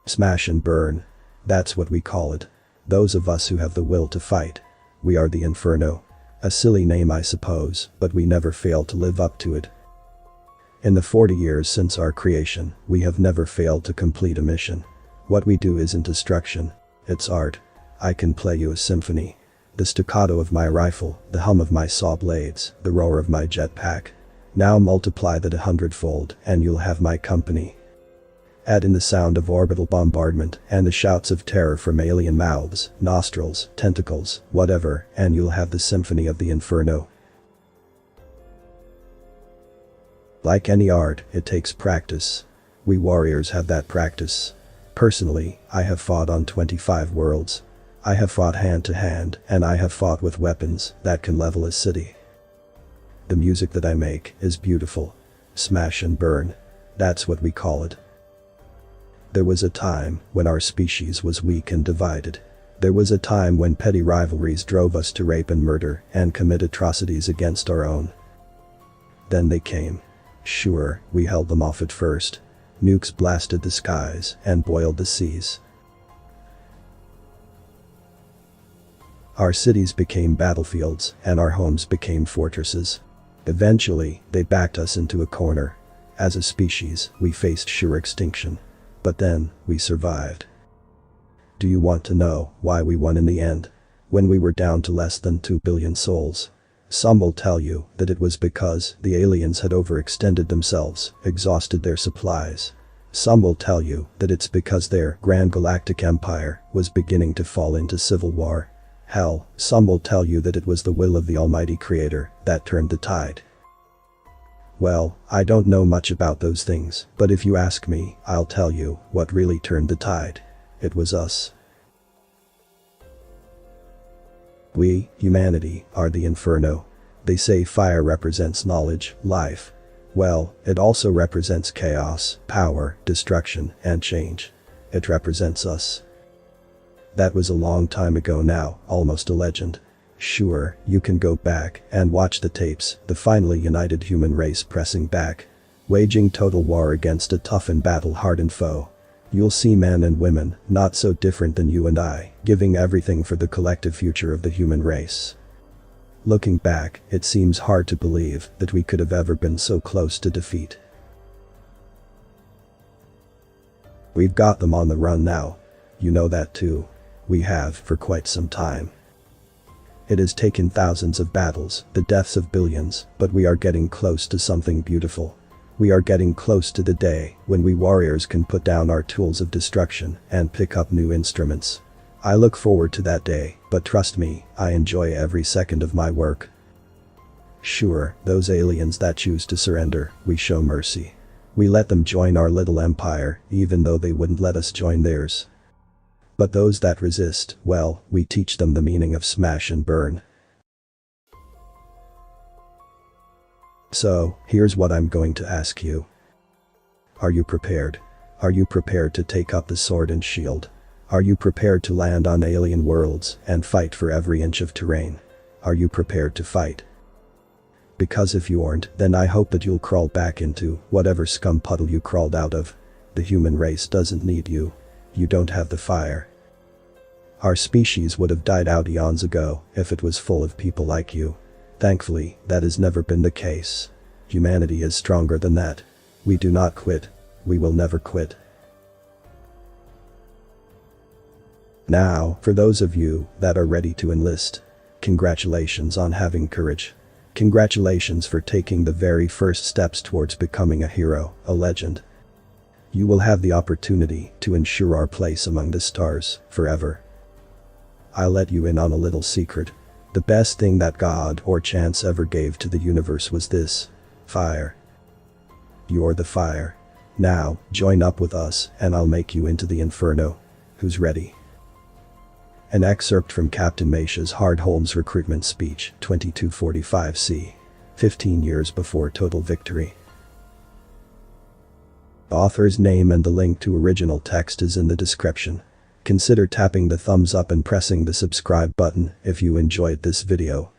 Smash and burn. That's what we call it. Those of us who have the will to fight. We are the Inferno. A silly name I suppose, but we never fail to live up to it. In the 40 years since our creation, we have never failed to complete a mission. What we do isn't destruction. It's art. I can play you a symphony. The staccato of my rifle, the hum of my saw blades, the roar of my jetpack. Now multiply that 100-fold and you'll have my company. Add in the sound of orbital bombardment and the shouts of terror from alien mouths, nostrils, tentacles, whatever, and you'll have the symphony of the Inferno. Like any art, it takes practice. We warriors have that practice. Personally, I have fought on 25 worlds. I have fought hand to hand, and I have fought with weapons that can level a city. The music that I make is beautiful. Smash and burn. That's what we call it. There was a time when our species was weak and divided. There was a time when petty rivalries drove us to rape and murder and commit atrocities against our own. Then they came. Sure, we held them off at first. Nukes blasted the skies and boiled the seas. Our cities became battlefields and our homes became fortresses. Eventually, they backed us into a corner. As a species, we faced sure extinction. But then, we survived. Do you want to know why we won in the end? When we were down to less than 2 billion souls. Some will tell you that it was because the aliens had overextended themselves, exhausted their supplies. Some will tell you that it's because their grand galactic empire was beginning to fall into civil war. Hell, some will tell you that it was the will of the Almighty Creator that turned the tide. Well, I don't know much about those things, but if you ask me, I'll tell you what really turned the tide. It was us. We, humanity, are the Inferno. They say fire represents knowledge, life. Well, it also represents chaos, power, destruction, and change. It represents us. That was a long time ago now, almost a legend. Sure, you can go back and watch the tapes, the finally united human race pressing back, waging total war against a tough and battle-hardened foe. You'll see men and women, not so different than you and I, giving everything for the collective future of the human race. Looking back, it seems hard to believe that we could have ever been so close to defeat. We've got them on the run now. You know that too. We have for quite some time. It has taken thousands of battles, the deaths of billions, but we are getting close to something beautiful. We are getting close to the day when we warriors can put down our tools of destruction and pick up new instruments. I look forward to that day, but trust me, I enjoy every second of my work. Sure, those aliens that choose to surrender, we show mercy. We let them join our little empire, even though they wouldn't let us join theirs. But those that resist, well, we teach them the meaning of smash and burn. So, here's what I'm going to ask you. Are you prepared? Are you prepared to take up the sword and shield? Are you prepared to land on alien worlds and fight for every inch of terrain? Are you prepared to fight? Because if you aren't, then I hope that you'll crawl back into whatever scum puddle you crawled out of. The human race doesn't need you. You don't have the fire. Our species would have died out eons ago if it was full of people like you. Thankfully, that has never been the case. Humanity is stronger than that. We do not quit. We will never quit. Now, for those of you that are ready to enlist, congratulations on having courage. Congratulations for taking the very first steps towards becoming a hero, a legend. You will have the opportunity to ensure our place among the stars forever. I'll let you in on a little secret. The best thing that God or chance ever gave to the universe was this: fire. You're the fire. Now, join up with us and I'll make you into the Inferno. Who's ready? An excerpt from Captain Mesha's Hardholm's recruitment speech, 2245 15 years before total victory. Author's name and the link to original text is in the description. Consider tapping the thumbs up and pressing the subscribe button if you enjoyed this video.